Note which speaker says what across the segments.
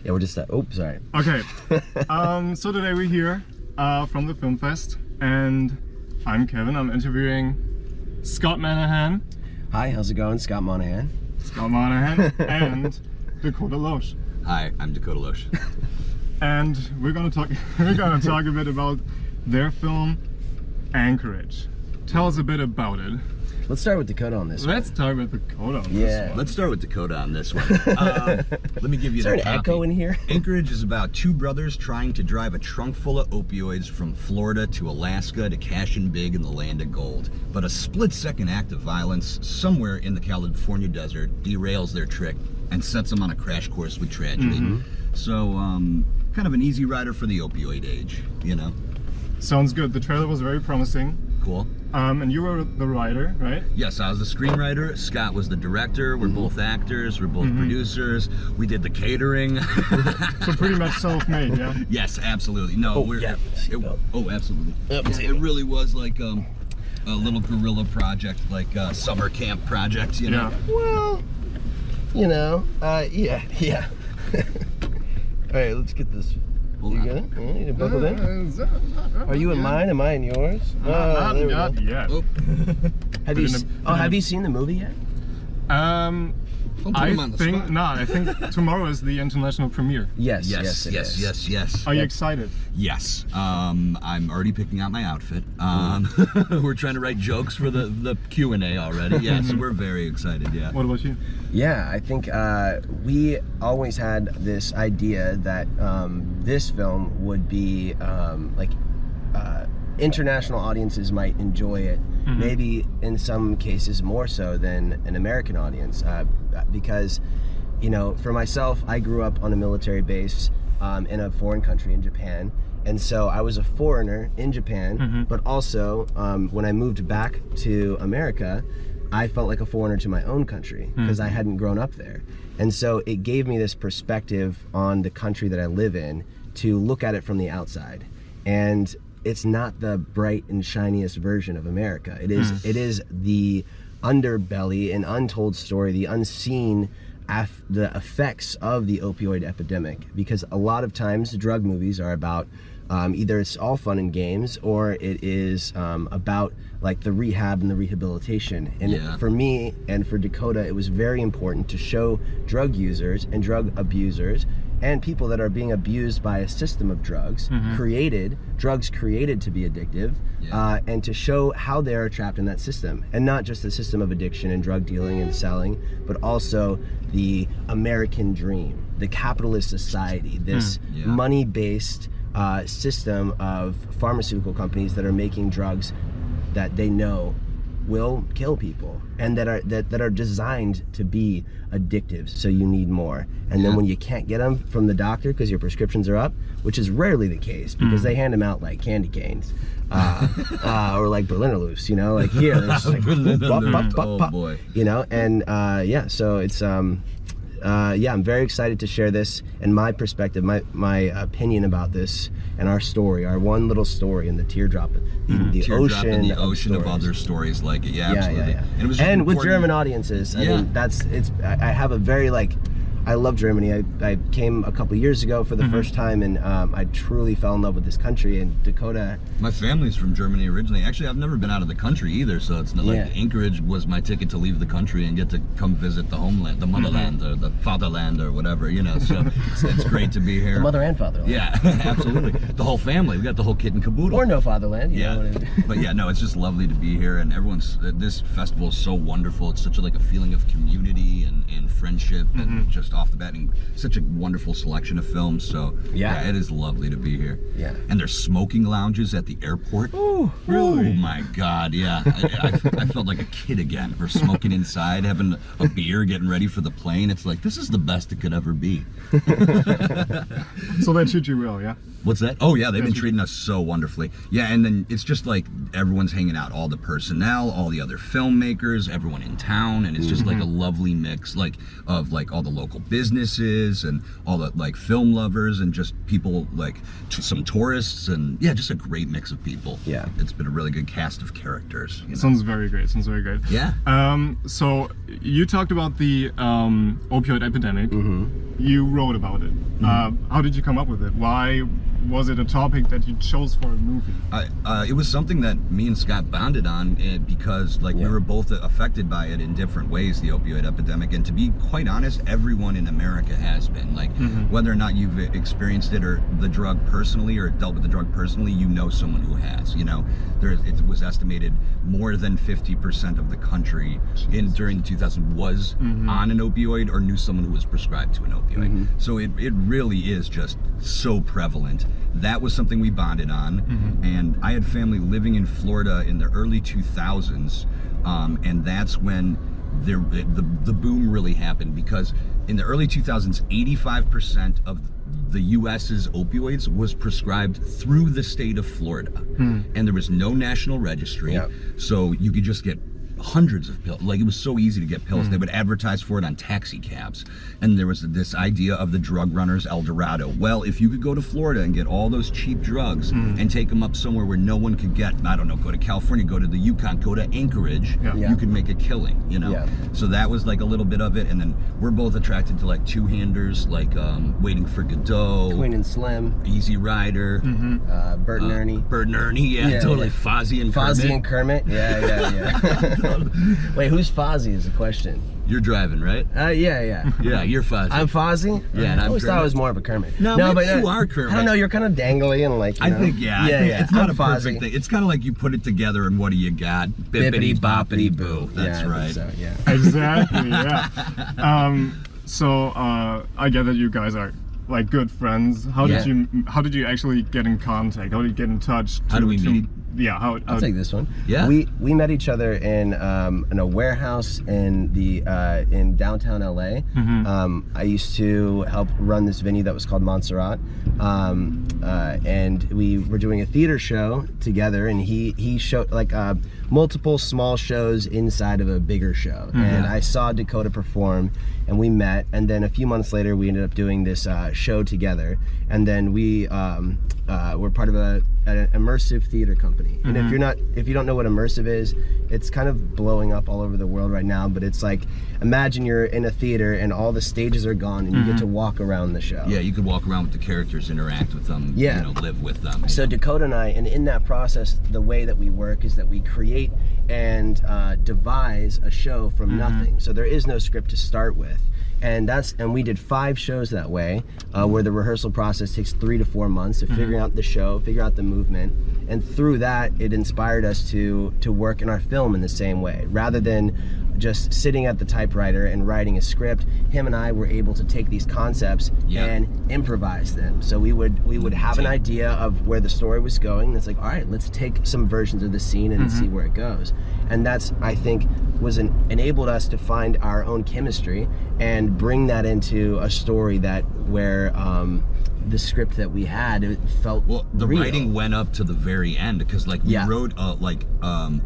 Speaker 1: Yeah, we're just, oops, sorry.
Speaker 2: Okay. So today we're here from the film fest, and I'm Kevin. I'm interviewing Scott Monahan.
Speaker 1: Hi, how's it going? Scott Monahan.
Speaker 2: Scott Monahan and Dakota Loesch.
Speaker 3: Hi, I'm Dakota Loesch.
Speaker 2: And we're gonna talk a bit about their film Anchorage. Tell us a bit about it.
Speaker 1: Let's start with Dakota on this one.
Speaker 2: Let's start with Dakota on this one.
Speaker 3: Let's start with Dakota on this one. Let me give you
Speaker 1: Is there an echo in here?
Speaker 3: Anchorage is about two brothers trying to drive a trunk full of opioids from Florida to Alaska to cash in big in the land of gold. But a split-second act of violence somewhere in the California desert derails their trick and sets them on a crash course with tragedy. So, kind of an easy rider for the opioid age, you know?
Speaker 2: Sounds good. The trailer was very promising.
Speaker 3: Cool.
Speaker 2: And you were the writer, right?
Speaker 3: Yes, I was the screenwriter. Scott was the director. We're both actors. We're both producers. We did the catering.
Speaker 2: So pretty much self-made, yeah?
Speaker 3: Yes, absolutely. No, absolutely.
Speaker 1: Yep.
Speaker 3: It really was like a little guerrilla project, like a summer camp project, you know?
Speaker 2: Yeah.
Speaker 1: Well, you know, yeah. All right, let's get this. You good? Yeah, you buckled in? Are you in mine? Am I in yours?
Speaker 2: Not yet.
Speaker 3: Oh.
Speaker 1: Have you seen the movie yet?
Speaker 2: I think tomorrow is the international premiere.
Speaker 1: Yes.
Speaker 2: Are you excited?
Speaker 3: Yes. I'm already picking out my outfit. We're trying to write jokes for the Q&A already. Yes, we're very excited, yeah.
Speaker 2: What about you?
Speaker 1: Yeah, I think we always had this idea that this film would be international audiences might enjoy it, maybe in some cases more so than an American audience, because, you know, for myself, I grew up on a military base in a foreign country in Japan, and so I was a foreigner in Japan, but also when I moved back to America, I felt like a foreigner to my own country because I hadn't grown up there. And so it gave me this perspective on the country that I live in to look at it from the outside. And it's not the bright and shiniest version of America. It is the underbelly, an untold story, the unseen the effects of the opioid epidemic. Because a lot of times drug movies are about either it's all fun and games, or it is about like the rehab and the rehabilitation. And for me and for Dakota, it was very important to show drug users and drug abusers and people that are being abused by a system of drugs, drugs created to be addictive, and to show how they are trapped in that system. And not just the system of addiction and drug dealing and selling, but also the American dream, the capitalist society, this money-based system of pharmaceutical companies that are making drugs that they know will kill people, and that are designed to be addictive, so you need more. And then when you can't get them from the doctor because your prescriptions are up, which is rarely the case because they hand them out like candy canes, or like Berliner Loose, you know, like here, it's like
Speaker 3: oh boy,
Speaker 1: you know. And so it's I'm very excited to share this and my perspective, my opinion about this and our story, our one little story in the teardrop, the
Speaker 3: ocean of other stories like it. Absolutely.
Speaker 1: And with German audiences, I mean, I have a very I love Germany. I came a couple years ago for the first time, and I truly fell in love with this country. And Dakota,
Speaker 3: my family's from Germany originally. Actually, I've never been out of the country either, so it's not like Anchorage was my ticket to leave the country and get to come visit the homeland, the motherland, or the fatherland, or whatever, you know. So it's great to be here.
Speaker 1: The mother and fatherland.
Speaker 3: Yeah, absolutely. The whole family. We got the whole kit and caboodle.
Speaker 1: Or no fatherland. You know what I mean?
Speaker 3: But yeah, no, it's just lovely to be here, and this festival is so wonderful. It's such a feeling of community and friendship, and just off the bat, and such a wonderful selection of films. So yeah, it is lovely to be here. Yeah, and there's smoking lounges at the airport. Oh, really? Oh my God, yeah. I felt like a kid again. We're smoking inside, having a beer, getting ready for the plane. It's like, this is the best it could ever be.
Speaker 2: So they treat you well, yeah?
Speaker 3: What's that? Oh yeah, they've been treating us so wonderfully. Yeah, and then it's just like everyone's hanging out, all the personnel, all the other filmmakers, everyone in town, and it's just like a lovely mix, of all the local businesses and all the like film lovers and just people like some tourists and yeah, just a great mix of people.
Speaker 1: Yeah,
Speaker 3: it's been a really good cast of characters. You know?
Speaker 2: Sounds very great. Sounds very great.
Speaker 3: Yeah.
Speaker 2: So you talked about the opioid epidemic. You wrote about it. How did you come up with it? Why was it a topic that you chose for a movie?
Speaker 3: It was something that me and Scott bonded on because like we were both affected by it in different ways, the opioid epidemic, and to be quite honest, everyone in America has been. Like whether or not you've experienced it or the drug personally or dealt with the drug personally, you know someone who has. You know, it was estimated more than 50% of the country during the 2000s was on an opioid or knew someone who was prescribed to an opioid. So it really is just so prevalent. That was something we bonded on, and I had family living in Florida in the early 2000s, and that's when the boom really happened, because in the early 2000s, 85% of the U.S.'s opioids was prescribed through the state of Florida, and there was no national registry, so you could just get hundreds of pills. Like, it was so easy to get pills. They would advertise for it on taxi cabs, and there was this idea of the drug runners El Dorado. Well, if you could go to Florida and get all those cheap drugs and take them up somewhere where no one could get, I don't know, go to California, go to the Yukon, go to Anchorage, you could make a killing, you know? So that was like a little bit of it, and then we're both attracted to like two-handers, like Waiting for Godot,
Speaker 1: Queen and Slim,
Speaker 3: Easy Rider,
Speaker 1: Bert and Ernie.
Speaker 3: Bert and Ernie, yeah, totally. Fozzie and Kermit.
Speaker 1: Fozzie and Kermit, yeah. Wait, who's Fozzie is the question.
Speaker 3: You're driving, right?
Speaker 1: Yeah,
Speaker 3: you're Fozzie.
Speaker 1: I'm Fozzie?
Speaker 3: Yeah, and
Speaker 1: I
Speaker 3: I'm
Speaker 1: always
Speaker 3: Kermit.
Speaker 1: thought I was more of a Kermit.
Speaker 3: No, but you are Kermit.
Speaker 1: I don't know, you're kind of dangly and like, you know.
Speaker 3: I think, it's not a perfect thing. It's kind of like you put it together and what do you got? Bippity boppity boo. That's right.
Speaker 1: So, yeah.
Speaker 2: Exactly, yeah. So I get that you guys are like good friends. How did you actually get in contact? How did you get in touch?
Speaker 3: How do we meet?
Speaker 2: Yeah,
Speaker 1: I'll take this one.
Speaker 3: Yeah,
Speaker 1: we met each other in a warehouse in downtown LA. I used to help run this venue that was called Montserrat, and we were doing a theater show together, and he showed like multiple small shows inside of a bigger show, and I saw Dakota perform, and we met, and then a few months later we ended up doing this show together, and then we were part of an immersive theater company. And if you don't know what immersive is, it's kind of blowing up all over the world right now, but it's like, imagine you're in a theater and all the stages are gone and you get to walk around the show.
Speaker 3: Yeah, you could walk around with the characters, interact with them, you know, live with them.
Speaker 1: So Dakota and I, and in that process, the way that we work is that we create and devise a show from nothing. So there is no script to start with. And we did 5 shows that way, where the rehearsal process takes 3 to 4 months of figuring out the show, figure out the movement, and through that it inspired us to work in our film in the same way. Rather than just sitting at the typewriter and writing a script, him and I were able to take these concepts and improvise them. So we would have an idea of where the story was going, and it's like, all right, let's take some versions of the scene and see where it goes. And that's, I think, enabled us to find our own chemistry and bring that into a story where the script that we had, it felt
Speaker 3: the
Speaker 1: real.
Speaker 3: writing went up to the very end, because like we wrote a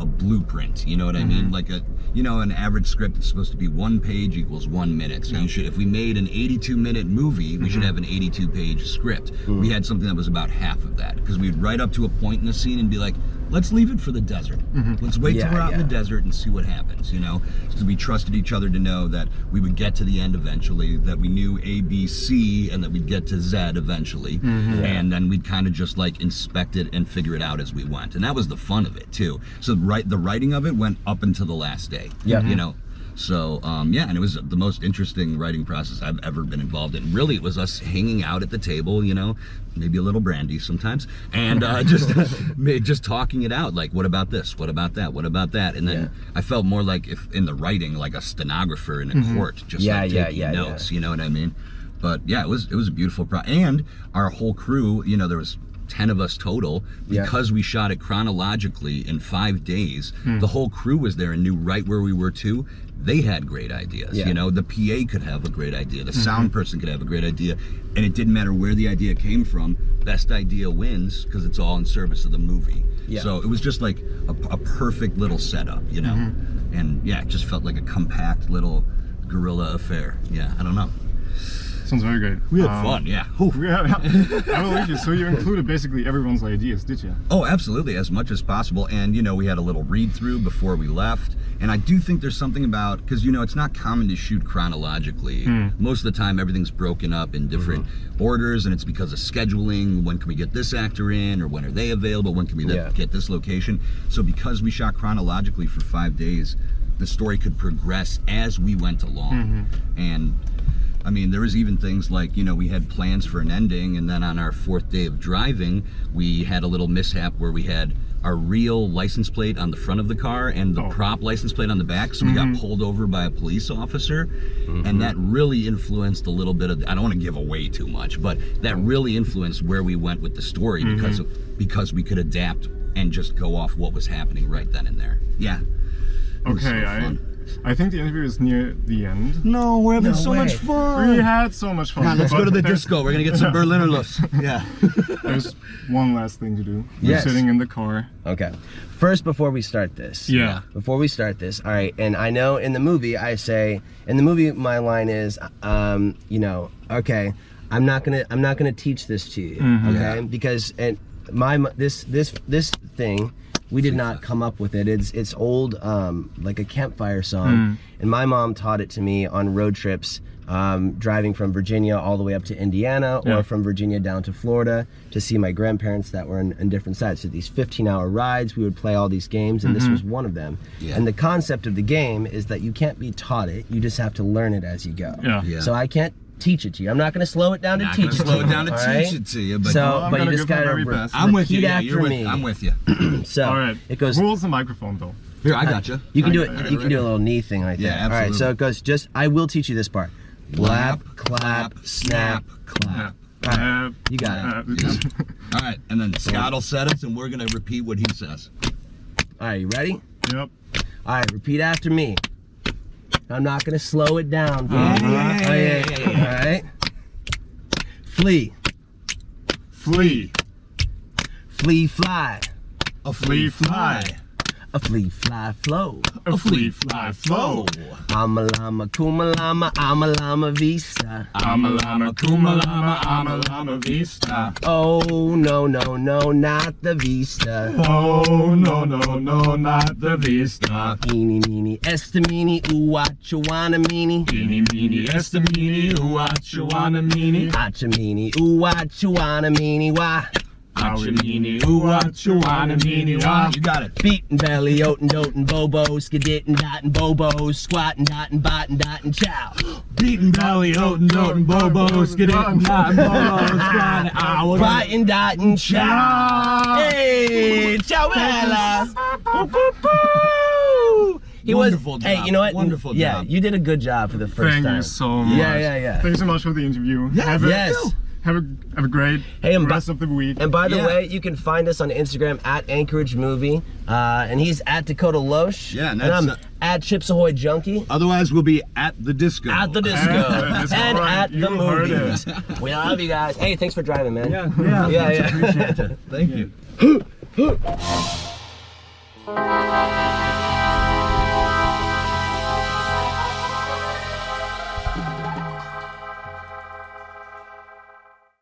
Speaker 3: blueprint, you know what I mean? Like an average script is supposed to be 1 page equals 1 minute. So if we made an 82-minute movie, we should have an 82-page script. We had something that was about half of that, because we'd write up to a point in the scene and be like, let's leave it for the desert. Let's wait till we're out in the desert and see what happens, you know? So we trusted each other to know that we would get to the end eventually, that we knew A, B, C, and that we'd get to Z eventually. And then we'd kind of just like inspect it and figure it out as we went. And that was the fun of it too. So the writing of it went up until the last day, you know? So, and it was the most interesting writing process I've ever been involved in. Really, it was us hanging out at the table, you know, maybe a little brandy sometimes, and just talking it out, like, what about this? What about that? What about that? And then I felt more like, if in the writing, like a stenographer in a court, just taking notes, you know what I mean? But yeah, it was a beautiful and our whole crew, you know, there was 10 of us total, because we shot it chronologically in 5 days. The whole crew was there and knew right where we were too. They had great ideas, you know, the PA could have a great idea, the sound person could have a great idea, and it didn't matter where the idea came from, best idea wins, because it's all in service of the movie. So it was just like a perfect little setup, you know, and it just felt like a compact little guerrilla affair. I don't know.
Speaker 2: Sounds very good.
Speaker 3: We had fun, yeah. I
Speaker 2: believe you. So you included basically everyone's ideas, did you?
Speaker 3: Oh, absolutely, as much as possible. And, you know, we had a little read-through before we left. And I do think there's something about, because, you know, it's not common to shoot chronologically. Most of the time, everything's broken up in different orders, and it's because of scheduling. When can we get this actor in, or when are they available? When can we get this location? So because we shot chronologically for 5 days, the story could progress as we went along. And I mean, there was even things like, you know, we had plans for an ending, and then on our 4th day of driving, we had a little mishap where we had our real license plate on the front of the car and the prop license plate on the back, so we got pulled over by a police officer, and that really influenced a little bit of, I don't want to give away too much, but that really influenced where we went with the story, because we could adapt and just go off what was happening right then and there. Yeah.
Speaker 2: Okay, I think the interview is near the end.
Speaker 3: No, we're having so much fun.
Speaker 2: We had so much fun.
Speaker 3: Now, let's go to the disco. We're gonna get some Berliner Luft. Yeah.
Speaker 2: There's one last thing to do. We're sitting in the car.
Speaker 1: Okay. First, before we start this. Before we start this, all right. And I know in the movie, in the movie, my line is, you know, okay, I'm not gonna teach this to you, okay? Because this thing. We did not come up with it. It's old, like a campfire song, and my mom taught it to me on road trips, driving from Virginia all the way up to Indiana, or from Virginia down to Florida to see my grandparents that were in different sides. So these 15-hour rides, we would play all these games, and this was one of them. And the concept of the game is that you can't be taught it; you just have to learn it as you go. So I can't teach it to you. I'm not going to slow it down to teach it to you.
Speaker 3: Slow it down to teach it to you, but
Speaker 1: but you just gotta
Speaker 3: I'm with you.
Speaker 1: Yeah,
Speaker 3: You're with me. I'm with you.
Speaker 1: So
Speaker 2: all right.
Speaker 1: It goes.
Speaker 2: Who holds the microphone though?
Speaker 3: Here, I got you.
Speaker 1: You can do it. You can do a little knee thing like that.
Speaker 3: Yeah, absolutely.
Speaker 1: All right. So it goes. Just I will teach you this part. Clap, clap, snap, clap. All right. You got it.
Speaker 3: All right, and then Scott will set us, and we're gonna repeat what he says.
Speaker 1: All right. You ready?
Speaker 2: Yep.
Speaker 1: All right. Repeat after me. I'm not gonna slow it down. All right. Flee.
Speaker 2: Flee.
Speaker 1: Flee, fly.
Speaker 2: A flea fly.
Speaker 1: A flea, fly, flow.
Speaker 2: A flea fly flow.
Speaker 1: I'm a llama, kuma llama, I'm a llama vista.
Speaker 2: I'm a llama, kuma llama, I'm a llama vista.
Speaker 1: Oh, no, no, no, not the vista.
Speaker 2: Oh, no, no, no, not the vista.
Speaker 1: Eeny, meeny, estamini, ooh, watcha, wanna, meeny.
Speaker 2: Eeny, meeny, estamini, ooh, watcha, wanna, meeny.
Speaker 1: Watcha, meeny, ooh, watcha, wanna, meeny, wah.
Speaker 2: Meeny, ooh, watcha, wanna, meeny, wah.
Speaker 3: You got it.
Speaker 1: Beatin' belly, oatin', dotin', bobos, skidittin', dottin', bobos, squattin', dottin', bottin', dottin', chow.
Speaker 2: Beatin' belly, oatin', dotin', bobos, skidittin', dottin', bobos, squattin', owl.
Speaker 1: Bottin', dottin', chow. Hey, chow, Bella. He
Speaker 3: Wonderful
Speaker 1: was.
Speaker 3: job.
Speaker 1: Hey, you know what?
Speaker 3: Wonderful
Speaker 1: yeah,
Speaker 3: job.
Speaker 1: you did a good job for the first time.
Speaker 2: Thank you so much.
Speaker 1: Yeah.
Speaker 2: Thanks so much for the interview. Have a great rest of the week.
Speaker 1: And by the way, you can find us on Instagram at Anchorage Movie, and he's at Dakota Loesch.
Speaker 3: Yeah, and
Speaker 1: I'm
Speaker 3: that's
Speaker 1: at Chips Ahoy Junkie.
Speaker 3: Otherwise, we'll be at the disco.
Speaker 1: At the disco. And at the movies. We love you guys. Hey, thanks for driving, man.
Speaker 2: Yeah.
Speaker 3: Appreciate it. Thank you.